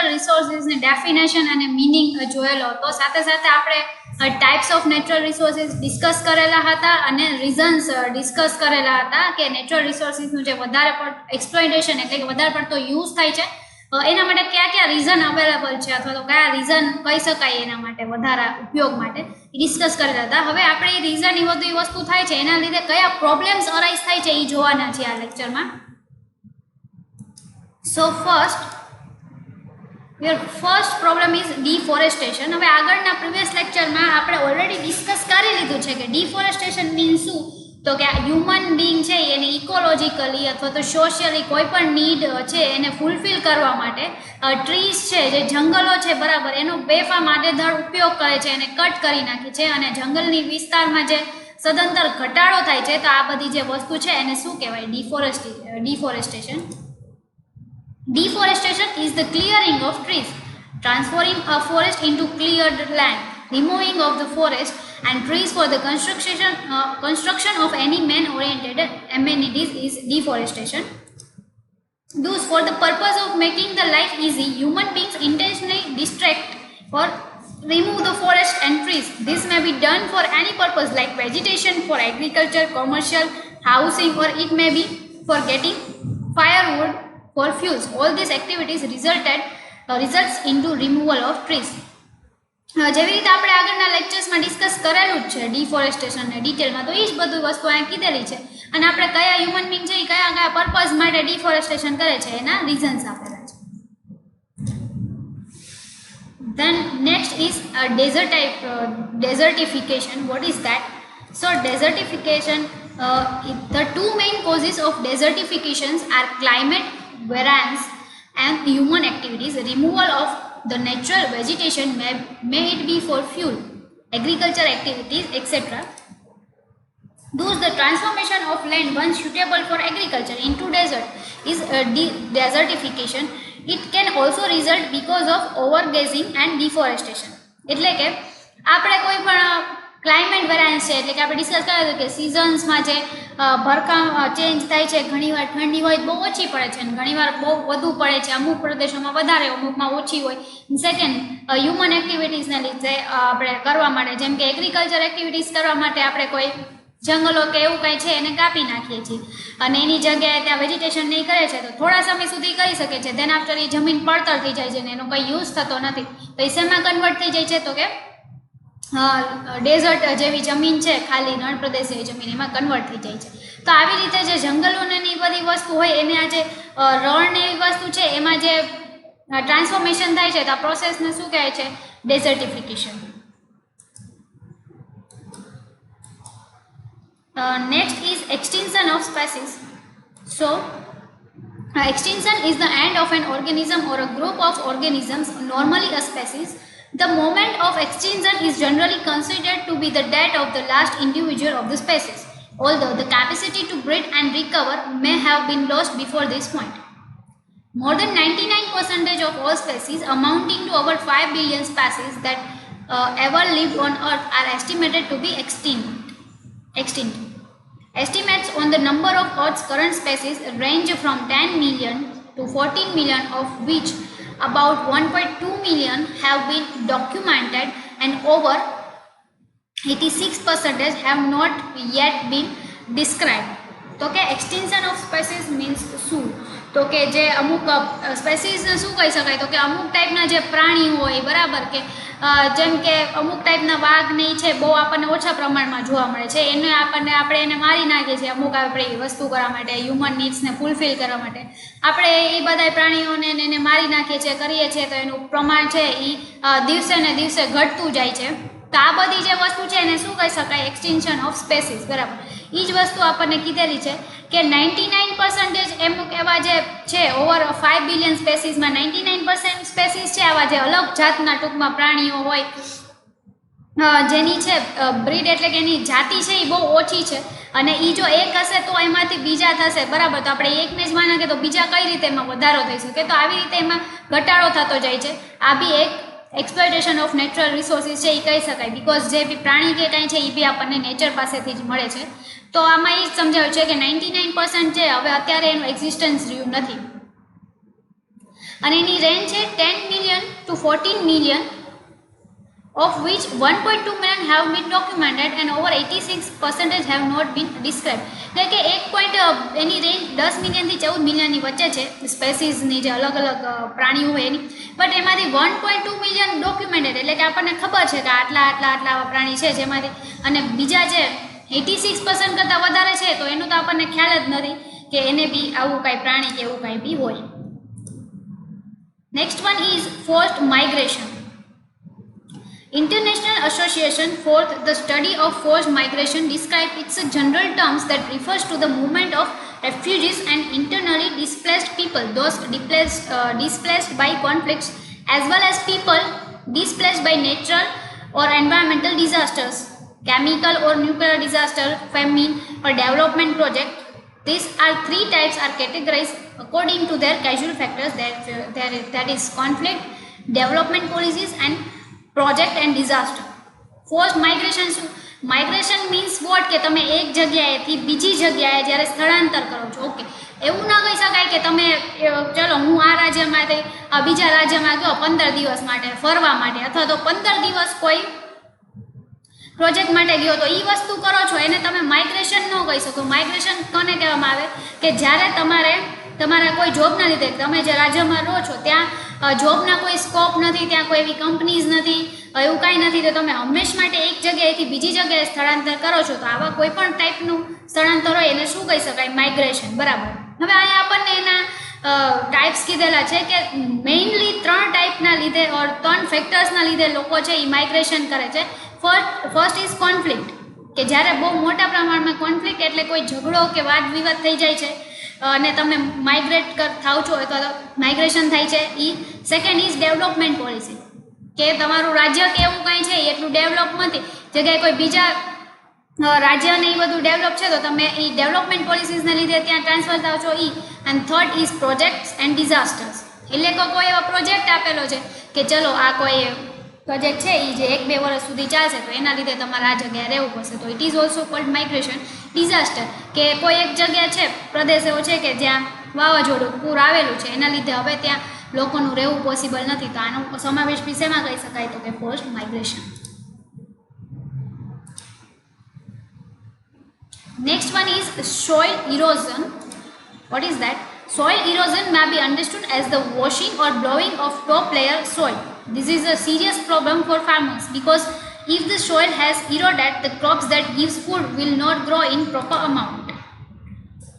Natural રિસોર્સિસની definition અને meaning જોયેલો હતો. સાથે સાથે આપણે types of natural resources discuss કરેલા હતા અને રીઝન્સ ડિસ્કસ કરેલા હતા કે નેચરલ રિસોર્સિસનું જે વધારે પડતું એક્સપ્લોઇટેશન એટલે કે વધારે પડતો યુઝ થાય છે એના માટે કયા કયા રીઝન અવેલેબલ છે અથવા તો કયા રીઝન કહી શકાય એના માટે વધારે ઉપયોગ માટે ડિસ્કસ કરેલા હતા. હવે આપણે એ રીઝન એ બધી વસ્તુ થાય છે એના લીધે કયા પ્રોબ્લેમ્સ અરાઇઝ થાય છે એ જોવાના છે આ લેક્ચરમાં. So first problem is deforestation. હવે આગળના પ્રીવિયસ લેક્ચરમાં આપણે ઓલરેડી ડિસ્કસ કરી લીધું છે કે ડિફોરેસ્ટેશન મીન્સ શું, તો કે હ્યુમન બીંગ છે એને ઇકોલોજીકલી અથવા તો સોશિયલી કોઈ પણ નીડ છે એને ફૂલફિલ કરવા માટે ટ્રીઝ છે જે જંગલો છે બરાબર એનો બેફામ આડેધડ ઉપયોગ કરે છે, એને કટ કરી નાખે છે અને જંગલની વિસ્તારમાં જે સદંતર ઘટાડો થાય છે તો આ બધી જે વસ્તુ છે એને શું કહેવાય? Deforestation. Deforestation is the clearing of trees, transforming a forest into cleared land, removing of the forest and trees for the construction of any man-oriented amenities is deforestation. Thus, for the purpose of making the life easy, human beings intentionally distract or remove the forest and trees. This may be done for any purpose like vegetation, for agriculture, commercial, housing, or it may be for getting firewood for fuels. All these activities results into removal of trees. જેવી રીતે આપણે આગળના લેક્ચર્સમાં discuss કરેલું જ છે ડિફોરેસ્ટેશનને ડિટેલમાં, તો એ જ બધું વસ્તુ અહીંયા કીધેલી છે અને આપણે કયા હ્યુમન બીંગ છે એ કયા કયા પર્પઝ માટે ડિફોરેસ્ટેશન કરે છે એના રીઝન્સ આપેલા છે. Then next is desertification. What is that? So desertification, the two main causes of desertifications are climate variance and human activities. Removal of the natural vegetation may it be for fuel, agriculture activities, etc. Thus, the transformation of land once suitable for agriculture into desert is desertification. It can also result because of overgrazing and deforestation. એટલે કે આપણે કોઈ પણ climate variance છે એટલે કે આપણે discuss કર્યું કે સિઝન્સમાં જે ભરખમ ચેન્જ થાય છે, ઘણીવાર ઠંડી હોય બહુ ઓછી પડે છે અને ઘણીવાર બહુ વધુ પડે છે, અમુક પ્રદેશોમાં વધારે અમુકમાં ઓછી હોય. સેકન્ડ, હ્યુમન એક્ટિવિટીઝને લીધે આપણે કરવા માટે જેમ કે એગ્રીકલ્ચર એક્ટિવિટીઝ કરવા માટે આપણે કોઈ જંગલો કે એવું કંઈ છે એને કાપી નાખીએ છીએ અને એની જગ્યાએ ત્યાં વેજીટેશન નહીં કરે છે તો થોડા સમય સુધી કરી શકે છે, દેન આફ્ટર એ જમીન પડતર થઈ જાય છે અને એનો કંઈ યુઝ થતો નથી તો એ શેમાં કન્વર્ટ થઈ જાય છે તો કે ડેઝર્ટ જેવી જમીન છે, ખાલી રણ પ્રદેશ જેવી જમીન એમાં કન્વર્ટ થઈ જાય છે. તો આવી રીતે જે જંગલોને એ બધી વસ્તુ હોય એને આ જે રણ એવી વસ્તુ છે એમાં જે ટ્રાન્સફોર્મેશન થાય છે તો આ પ્રોસેસને શું કહે છે? ડેઝર્ટિફિકેશન. Next is extinction of species. So extinction is the end of an organism or a group of organisms, normally a species. The moment of extinction is generally considered to be the death of the last individual of the species, although the capacity to breed and recover may have been lost before this point. More than 99% of all species, amounting to over 5 billion species that ever lived on Earth, are estimated to be extinct. Estimates on the number of Earth's current species range from 10 million to 14 million, of which about 1.2 million have been documented and over 86% have not yet been described. તો કે એક્સટિન્શન of spaces means શું? તો કે જે અમુક સ્પેસીસને શું કહી શકાય તો કે અમુક ટાઈપના જે પ્રાણી હોય બરાબર કે જેમ કે અમુક ટાઈપના વાઘ ને છે બહુ આપણને ઓછા પ્રમાણમાં જોવા મળે છે, એને આપણે એને મારી નાખીએ છીએ અમુક આપણે વસ્તુ કરવા માટે, હ્યુમન નીડ્સને ફૂલફિલ કરવા માટે આપણે એ બધા પ્રાણીઓને એને મારી નાખીએ છીએ, કરીએ છીએ તો એનું પ્રમાણ છે એ દિવસે ને દિવસે ઘટતું જાય છે. તો આ બધી જે વસ્તુ છે એને શું કહી શકાય? એક્સટિન્શન ઓફ સ્પેસીસ બરાબર. એ જ વસ્તુ આપણને કીધેલી છે કે 99% એમ એવા જે છે ઓવર 5 બિલિયન સ્પેસીસમાં 99% સ્પેસીસ છે આવા જે અલગ જાતના ટૂંકમાં પ્રાણીઓ હોય જેની છે બ્રીડ એટલે કે એની જાતિ છે એ બહુ ઓછી છે અને એ જો એક હશે તો એમાંથી બીજા થશે બરાબર. તો આપણે એકને જ માના કે તો બીજા કઈ રીતે એમાં વધારો થઈ શકે? તો આવી રીતે એમાં ઘટાડો થતો જાય છે. આ બી એક એક્સપ્લોઇટેશન ઓફ નેચરલ રિસોર્સિસ છે એ કહી શકાય, બિકોઝ જે બી પ્રાણી કે કાંઈ છે એ બી આપણને નેચર પાસેથી જ મળે છે. તો આમાં એ જ સમજાવ્યું છે કે 99% છે હવે અત્યારે એનું એક્ઝિસ્ટન્સ રહ્યું નથી. અને એની રેન્જ છે 10 million to 14 million, of which 1.2 million have been documented and over 86% have not been described. એટલે કે એની રેન્જ 10 મિલિયનથી 14 મિલિયનની વચ્ચે છે સ્પેસીસની, જે અલગ અલગ પ્રાણીઓ હોય એની, બટ એમાંથી 1.2 મિલિયન ડોક્યુમેન્ટેડ, એટલે કે આપણને ખબર છે કે આટલા આટલા આટલા આવા પ્રાણી છે જેમાંથી, અને બીજા જે 86% કરતાં વધારે છે તો એનું તો આપણને ખ્યાલ જ નથી કે એને બી આવું કાંઈ પ્રાણી કે એવું કાંઈ બી હોય. Next one is forced migration. International Association for the Study of Forced Migration describes its general terms that refers to the movement of refugees and internally displaced people, those displaced by conflicts, as well as people displaced by natural or environmental disasters, chemical or nuclear disaster, famine or development project. These are three types are categorized according to their causal factors, that is conflict, development policies and project and disaster. Forced migration શું? Migration means what કે તમે એક જગ્યાએથી બીજી જગ્યાએ જ્યારે સ્થળાંતર કરો છો. ઓકે, એવું ના કહી શકાય કે તમે ચલો હું આ રાજ્યમાંથી બીજા રાજ્યમાં ગયો 15 દિવસ માટે ફરવા માટે, અથવા તો 15 દિવસ કોઈ પ્રોજેક્ટ માટે ગયો, તો એ વસ્તુ કરો છો એને તમે માઇગ્રેશન ન કહી શકો. માઇગ્રેશન કોને કહેવામાં આવે કે જ્યારે તમારા કોઈ જોબના લીધે તમે જે રાજ્યમાં રહો છો ત્યાં જોબના કોઈ સ્કોપ નથી, ત્યાં કોઈ એવી કંપનીઝ નથી, એવું કાંઈ નથી, તો તમે હંમેશ માટે એક જગ્યાએથી બીજી જગ્યાએ સ્થળાંતર કરો છો, તો આવા કોઈ પણ ટાઈપનું સ્થળાંતર હોય એને શું કહી શકાય? માઇગ્રેશન. બરાબર. હવે અહીંયા આપણને એના ટાઈપ્સ કીધેલા છે કે મેઇનલી 3 ટાઈપના લીધે ઓર 3 ફેક્ટર્સના લીધે લોકો છે એ માઇગ્રેશન કરે છે. ફર્સ્ટ ઇઝ કોન્ફ્લિક્ટ, કે જ્યારે બહુ મોટા પ્રમાણમાં કોન્ફ્લિક્ટ એટલે કોઈ ઝઘડો કે વાદ વિવાદ થઈ જાય છે અને તમે માઇગ્રેટ થાવ છો અથવા તો માઇગ્રેશન થાય છે. સેકન્ડ ઇઝ ડેવલપમેન્ટ પોલિસી, કે તમારું રાજ્ય કે એવું કંઈ છે એટલું ડેવલપ નથી, જગ્યાએ કોઈ બીજા રાજ્યને એ બધું ડેવલપ છે તો તમે એ ડેવલપમેન્ટ પોલિસીસને લીધે ત્યાં ટ્રાન્સફર થાવ છો. And third is projects and disasters, એટલે કે કોઈ એવો પ્રોજેક્ટ આપેલો છે કે ચલો આ કોઈ પ્રોજેક્ટ છે એ જે 1-2 વર્ષ સુધી ચાલશે તો એના લીધે તમારે આ જગ્યાએ રહેવું પડશે, તો it is also cold migration. Disaster, કે કોઈ એક જગ્યા છે, પ્રદેશ એવો છે કે જ્યાં વાવાઝોડું પૂર આવેલું છે, એના લીધે હવે ત્યાં લોકોનું રહેવું પોસિબલ નથી, તો આનો સમાવેશ બી શેમાં કહી શકાય? તો કે forced migration. Next one is soil erosion. What is that? Soil erosion may be understood as the washing or blowing of top layer soil. This is a serious problem for farmers because if the soil has eroded, the crops that gives food will not grow in proper amount.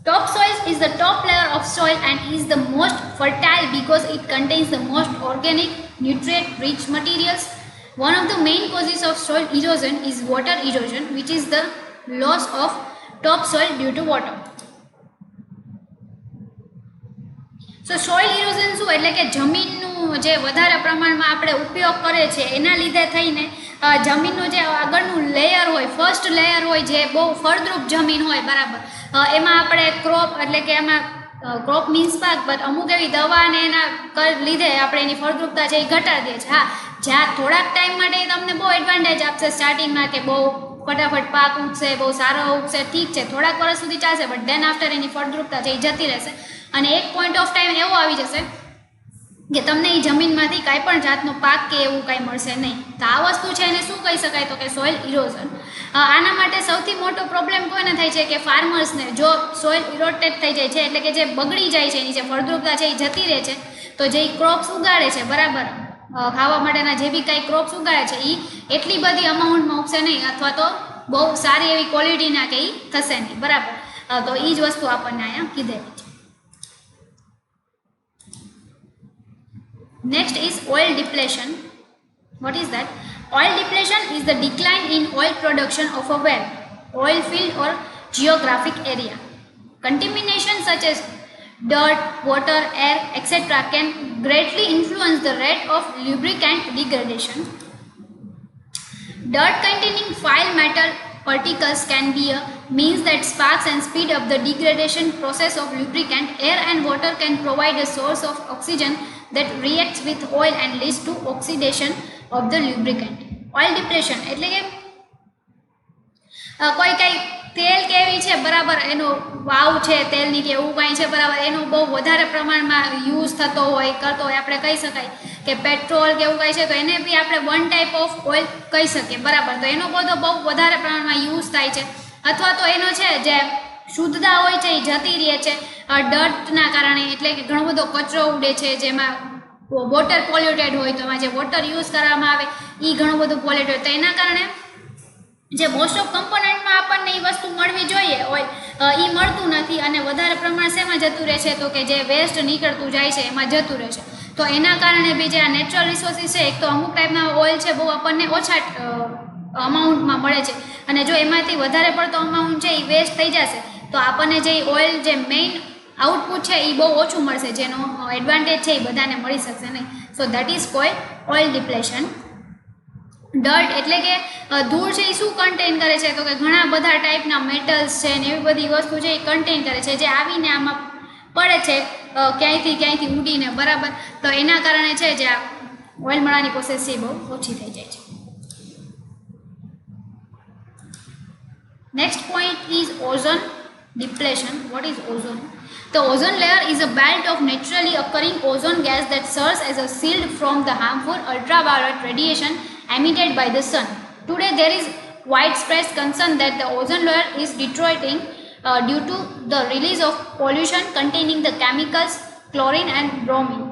Topsoil is the top layer of soil and is the most fertile because it contains the most organic, nutrient-rich materials. One of the main causes of soil erosion is water erosion, which is the loss of topsoil due to water. So soil erosion શું? એટલે કે જમીનનું જે વધારે પ્રમાણમાં આપણે ઉપયોગ કરે છે એના લીધે થઈને જમીનનું જે આગળનું લેયર હોય, ફર્સ્ટ લેયર હોય, જે બહુ ફળદ્રુપ જમીન હોય, બરાબર, એમાં આપણે ક્રોપ, એટલે કે એમાં ક્રોપ મીન્સ પાક, બટ અમુક એવી દવા અને એના લીધે આપણે એની ફળદ્રુપતા છે એ ઘટાડી દે છે. હા, જ્યાં થોડાક ટાઈમ માટે તમને બહુ એડવાન્ટેજ આપશે સ્ટાર્ટિંગમાં કે બહુ ફટાફટ પાક ઉગશે, બહુ સારો ઉગશે, ઠીક છે, થોડાક વર્ષ સુધી ચાલશે, બટ દેન આફ્ટર એની ફળદ્રુપતા છે એ જતી રહેશે અને એક પોઈન્ટ ઓફ ટાઈમ એવો આવી જશે કે તમને એ જમીનમાંથી કાંઈ પણ જાતનો પાક કે એવું કાંઈ મળશે નહીં. તો આ વસ્તુ છે એને શું કહી શકાય? તો કે સોઇલ ઇરોઝન. આના માટે સૌથી મોટો પ્રોબ્લેમ કોઈને થાય છે કે ફાર્મર્સને. જો સોઇલ ઇરોટેડ થઈ જાય છે એટલે કે જે બગડી જાય છે, એની જે ફળદ્રુપતા છે એ જતી રહે છે, તો જે ક્રોપ્સ ઉગાડે છે, બરાબર, ખાવા માટેના જે બી કાંઈ ક્રોપ્સ ઉગાડે છે એ એટલી બધી અમાઉન્ટમાં ઉગશે નહીં, અથવા તો બહુ સારી એવી ક્વોલિટીના કે એ થશે નહીં, બરાબર. તો એ જ વસ્તુ આપણને અહીંયા કીધેલી છે. Next is oil depletion. What is that? Oil depletion is the decline in oil production of a well, oil field or geographic area. Contamination such as dirt, water, air, etc. can greatly influence the rate of lubricant degradation. Dirt containing fine metal particles can be a means that sparks and speed up the degradation process of lubricant. Air and water can provide a source of oxygen that reacts with oil and leads to oxidation of the lubricant. Oil depletion એટલે કે કોઈ કંઈ તેલ કેવી છે બરાબર, એનો વાવ છે તેલની કે એવું કાંઈ છે બરાબર, એનો બહુ વધારે પ્રમાણમાં યુઝ થતો હોય કરતો હોય, આપણે કહી શકાય કે પેટ્રોલ કે એવું કાંઈ છે તો એને બી આપણે વન ટાઈપ ઓફ ઓઇલ કહી શકીએ બરાબર. તો એનો બધો બહુ વધારે પ્રમાણમાં યુઝ થાય છે, અથવા તો એનો છે જે શુદ્ધતા હોય છે એ જતી રહે છે ડર્ટના કારણે, એટલે કે ઘણો બધો કચરો ઉડે છે, જેમાં વોટર પોલ્યુટેડ હોય તો એમાં જે વોટર યુઝ કરવામાં આવે એ ઘણું બધું પોલ્યુટેડ, તો એના કારણે જે મોસ્ટ ઓફ કમ્પોનન્ટમાં આપણને એ વસ્તુ મળવી જોઈએ ઓઇલ એ મળતું નથી, અને વધારે પ્રમાણ શેમાં જતું રહે છે તો કે જે વેસ્ટ નીકળતું જાય છે એમાં જતું રહે છે. તો એના કારણે બી જે આ નેચરલ રિસોર્સિસ છે, એક તો અમુક ટાઈપના ઓઇલ છે બહુ આપણને ઓછા અમાઉન્ટમાં મળે છે, અને જો એમાંથી વધારે પડતો અમાઉન્ટ છે એ વેસ્ટ થઈ જશે તો આપણને જે ઓઇલ જે મેઇન આઉટપુટ છે એ બહુ ઓછું મળશે, જેનો એડવાન્ટેજ છે એ બધાને મળી શકશે નહીં. So that is called oil depletion. Dirt એટલે કે ધૂળ છે એ શું કન્ટેન કરે છે તો કે ઘણા બધા ટાઈપના મેટલ્સ છે ને એવી બધી વસ્તુ છે એ કન્ટેન કરે છે, જે આવીને આમાં પડે છે ક્યાંયથી ઉડીને બરાબર. તો એના કારણે છે જે આ ઓઇલ મળવાની પ્રોસેસ છે એ બહુ ઓછી થઈ જાય છે. Next point is ozone depletion. What is ozone? The ozone layer is a belt of naturally occurring ozone gas that serves as a shield from the harmful ultraviolet radiation emitted by the sun. Today there is widespread concern that the ozone layer is deteriorating due to the release of pollution containing the chemicals chlorine and bromine.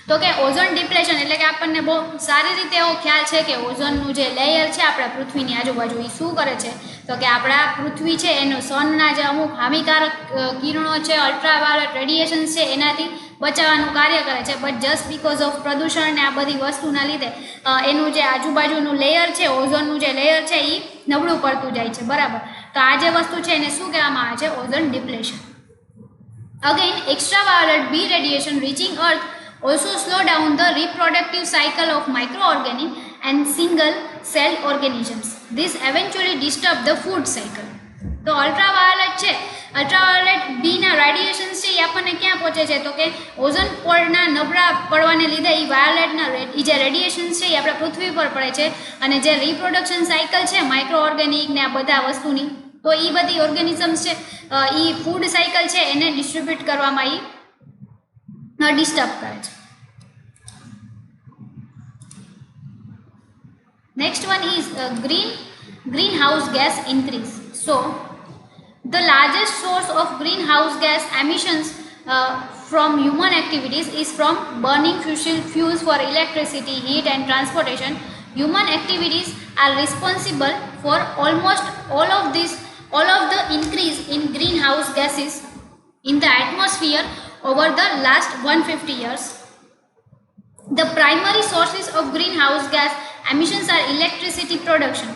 તો કે ozone depletion એટલે કે આપણને બહુ સારી રીતે એવો ખ્યાલ છે કે ઓઝોનનું જે લેયર છે આપણા પૃથ્વીની આજુબાજુ એ શું કરે છે તો કે આપણા પૃથ્વી છે એનો સનના જે અમુક હાનિકારક કિરણો છે, અલ્ટ્રાવાયોલેટ રેડિયેશન છે, એનાથી બચાવવાનું કાર્ય કરે છે. બટ જસ્ટ બીકોઝ ઓફ પ્રદૂષણ ને આ બધી વસ્તુના લીધે એનું જે આજુબાજુનું લેયર છે, ઓઝોનનું જે લેયર છે એ નબળું પડતું જાય છે બરાબર. તો આ જે વસ્તુ છે એને શું કહેવામાં આવે છે? Ozone depletion. Again extraviolet B radiation reaching earth also slow down the reproductive cycle of microorganic and single cell organisms. This eventually disturb the food cycle. તો અલ્ટ્રાવાયોલેટ છે, અલ્ટ્રાવાયોલેટ બી ના રેડિયેશન્સ છે એ આપણને ક્યાં પહોંચે છે તો કે ઓઝોન પોળના નબળા પડવાને લીધે એ વાયોલેટના જે રેડિયેશન્સ છે એ આપણા પૃથ્વી પર પડે છે, અને જે રિપ્રોડક્શન સાયકલ છે માઇક્રો ઓર્ગેનિક ને આ બધા વસ્તુની, તો એ બધી ઓર્ગેનિઝમ્સ છે એ ફૂડ સાયકલ છે એને ડિસ્ટ્રીબ્યુટ કરવામાં એ ડિસ્ટર્બ કરે છે. Next one is greenhouse gas increase. So the largest source of greenhouse gas emissions from human activities is from burning fossil fuels for electricity, heat and transportation. Human activities are responsible for almost all of the increase in greenhouse gases in the atmosphere over the last 150 years. The primary sources of greenhouse gas emissions are electricity production.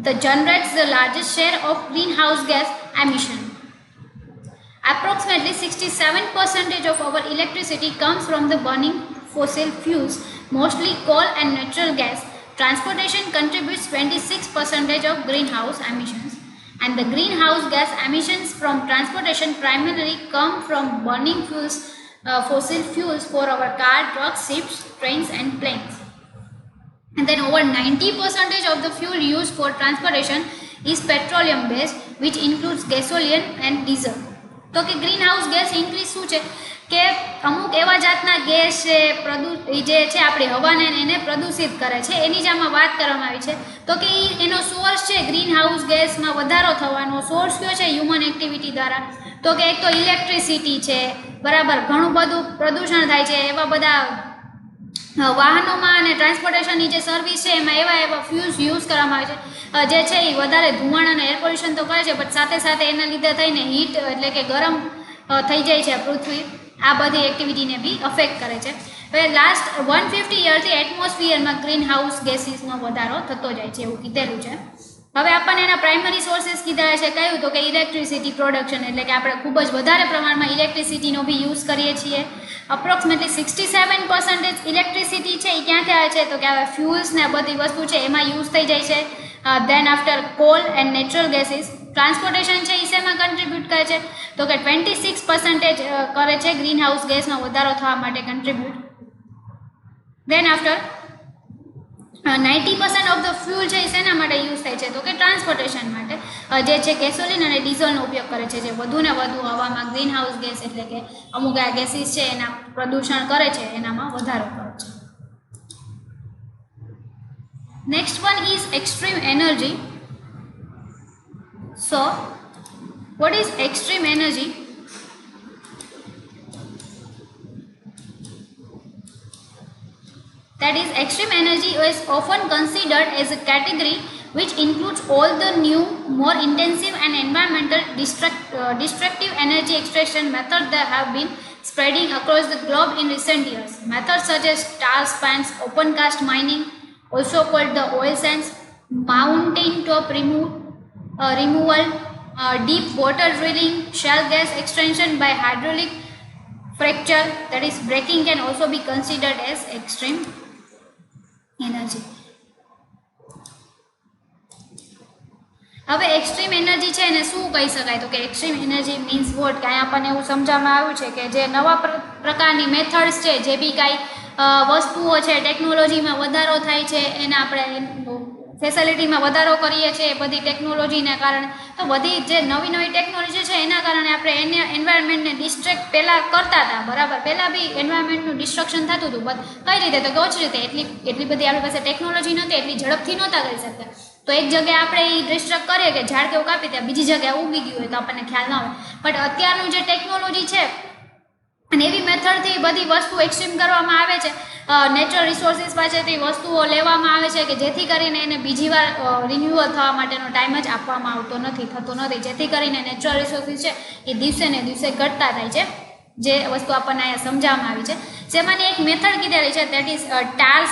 That generates the largest share of greenhouse gas emission. Approximately 67% of our electricity comes from the burning fossil fuels, mostly coal and natural gas. Transportation contributes 26% of greenhouse emissions, and the greenhouse gas emissions from transportation primarily come from burning fossil fuels for our car, trucks, ships, trains and planes. And then over 90% of the fuel used for transportation is petroleum based, which includes gasoline and diesel. તો કે green house gas increase શું છે કે અમુક એવા જાતના gas છે જે છે આપણી હવાને એને પ્રદૂષિત કરે છે, એની જ આમાં વાત કરવામાં આવી છે. તો કે એનો સોર્સ છે ગ્રીન હાઉસ ગેસમાં વધારો થવાનો સોર્સ કયો છે? હ્યુમન એક્ટિવિટી દ્વારા. તો કે એક તો ઇલેક્ટ્રિસિટી છે બરાબર, ઘણું બધું પ્રદૂષણ થાય છે, એવા બધા વાહનોમાં અને ટ્રાન્સપોર્ટેશનની જે સર્વિસ છે એમાં એવા ફ્યુલ્સ યુઝ કરવામાં આવે છે જે છે એ વધારે ધુમાડા અને એર પોલ્યુશન તો કરે છે, બટ સાથે સાથે એના લીધે થઈને હીટ એટલે કે ગરમ થઈ જાય છે પૃથ્વી, આ બધી એક્ટિવિટીને બી અફેક્ટ કરે છે. હવે લાસ્ટ 150 યરથી એટમોસ્ફિયરમાં ગ્રીન હાઉસ ગેસીસનો વધારો થતો જાય છે એવું કીધેલું છે. હવે આપણને એના પ્રાઇમરી સોર્सेस કીધા છે, કહ્યું તો કે ઇલેક્ટ્રિસિટી પ્રોડક્શન, એટલે કે આપણે ખૂબ જ વધારે પ્રમાણમાં ઇલેક્ટ્રિસિટીનો બી યુઝ કરીએ છીએ. અપ્રોક્સિમેટલી 67% ઇલેક્ટ્રિસિટી છે એ ક્યાંથી આવે છે તો કે આ ફ્યુલ્સ ને આ બધી વસ્તુ છે એમાં યુઝ થઈ જાય છે. Then after coal and natural gases. Transportation છે એ શેમાં કન્ટ્રીબ્યુટ કરે છે તો કે 26% કરે છે ગ્રીન હાઉસ ગેસમાં વધારો થવા માટે contribute. Then after 90% of the fuel છે એ શેના માટે યુઝ થાય છે તો કે ટ્રાન્સપોર્ટેશન માટે, જે છે ગેસોલિન અને ડીઝલનો ઉપયોગ કરે છે, જે વધુને વધુ હવામાં ગ્રીન હાઉસ ગેસ એટલે કે અમુક આ ગેસીસ છે એના પ્રદૂષણ કરે છે, એનામાં વધારો કરે છે. Next one is extreme energy. So what is extreme energy? That is, extreme energy is often considered as a category which includes all the new, more intensive and environmental destructive energy extraction methods that have been spreading across the globe in recent years. Methods such as tar sands, open cast mining, also called the oil sands, mountain top removal, deep water drilling, shale gas extraction by hydraulic fracture, that is fracking, can also be considered as extreme energy. હવે extreme energy છે એને શું કહી શકાય તો કે extreme energy means what, કાંઈ આપણને એવું સમજાવવામાં આવ્યું છે કે જે નવા પ્રકારની મેથડ્સ છે, જે બી કાંઈ વસ્તુઓ છે, ટેકનોલોજીમાં વધારો થાય છે, એને આપણે ફેસિલિટીમાં વધારો કરીએ છીએ બધી ટેકનોલોજીને કારણે. તો બધી જે નવી નવી ટેકનોલોજી છે એના કારણે આપણે એને એન્વાયરમેન્ટને ડિસ્ટ્રેક્ટ પહેલાં કરતા હતા, બરાબર. પહેલાં બી એન્વાયરમેન્ટનું ડિસ્ટ્રક્શન થતું હતું, બટ કઈ રીતે તો કે ઓછી રીતે. એટલી બધી આપણી પાસે ટેકનોલોજી નહોતી, એટલી ઝડપથી નહોતા કરી શકતા. તો એક જગ્યાએ આપણે એ ડિસ્ટ્રક્ટ કરીએ કે ઝાડ કેવું કાપી ત્યાં બીજી જગ્યાએ ઉગી ગયું હોય તો આપણને ખ્યાલ ના હોય. બટ અત્યારનું જે ટેકનોલોજી છે અને એવી મેથડથી બધી વસ્તુ એક્સ્ટ્રીમ કરવામાં આવે છે, નેચરલ રિસોર્સિસ પાસેથી વસ્તુઓ લેવામાં આવે છે કે જેથી કરીને એને બીજી વાર રિન્યુઅલ થવા માટેનો ટાઈમ જ આપવામાં આવતો થતો નથી, જેથી કરીને નેચરલ રિસોર્સિસ છે એ દિવસે ને દિવસે ઘટતા થાય છે, જે વસ્તુ આપણને અહીંયા સમજાવવામાં આવી છે. જેમાંની એક મેથડ કીધેલી છે, that is tar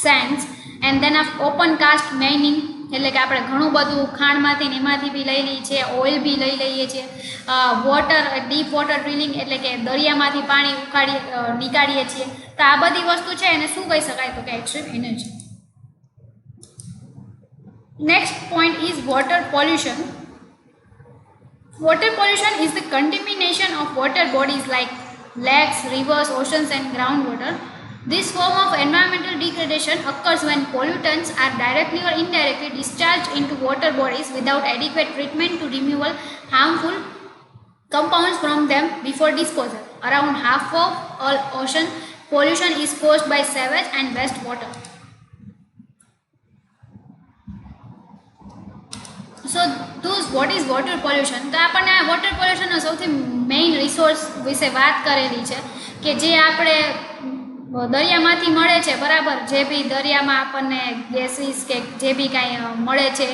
sands and then open cast mining, એટલે કે આપણે ઘણું બધું ખાણમાંથી ને એમાંથી બી લઈ લઈએ છીએ, ઓઇલ બી લઈ લઈએ છીએ. વોટર ડીપ વોટર ડ્રિલિંગ એટલે કે દરિયામાંથી પાણી નીકાળીએ છીએ. તો આ બધી વસ્તુ છે એને શું કહી શકાય તો કે extreme energy. Next point is water pollution. Water pollution is the contamination of water bodies like lakes, rivers, oceans and groundwater. This form of environmental degradation occurs when pollutants are directly or indirectly discharged into water bodies without adequate treatment to remove harmful compounds from them before disposal. Around half of all ocean pollution is caused by sewage and wastewater. So what is water pollution. તો આપણને આ water પોલ્યુશનનો સૌથી main resource વિશે વાત કરેલી છે કે જે આપણે દરિયામાંથી મળે છે, બરાબર. જે બી દરિયામાં આપણને ગેસીસ કે જે બી કાંઈ મળે છે,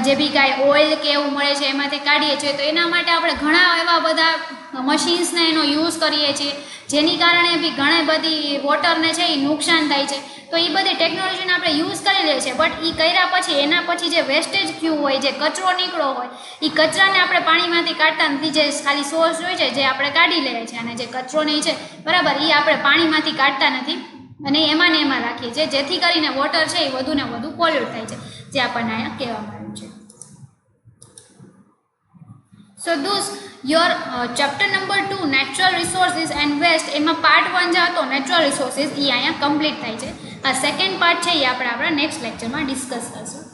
જે બી કાંઈ ઓઇલ કે એવું મળે છે એમાંથી કાઢીએ છીએ, તો એના માટે આપણે ઘણા એવા બધા મશીન્સને એનો યુઝ કરીએ છીએ, જેની કારણે બી ઘણી બધી વોટરને છે એ નુકસાન થાય છે. તો એ બધી ટેકનોલોજીને આપણે યુઝ કરી લઈએ છીએ, બટ એ કર્યા પછી એના પછી જે વેસ્ટેજ થયું હોય, જે કચરો નીકળ્યો હોય, એ કચરાને આપણે પાણીમાંથી કાઢતા નથી. જે ખાલી સોર્સ હોય છે જે આપણે કાઢી લઈએ છીએ, અને જે કચરો નહીં છે, બરાબર, એ આપણે પાણીમાંથી કાઢતા નથી અને એમાં ને એમાં રાખીએ છીએ, જેથી કરીને વોટર છે એ વધુ ને વધુ પોલ્યુટ થાય છે, જે આપણને અહીંયા કહેવામાં આવ્યું છે. So those your chapter number 2 natural resources and waste, એમાં પાર્ટ 1 જે હતો નેચરલ રિસોર્સિસ એ અહીંયા કમ્પ્લીટ થાય છે. આ સેકન્ડ પાર્ટ છે એ આપણે આપણા નેક્સ્ટ લેક્ચરમાં ડિસ્કસ કરશું.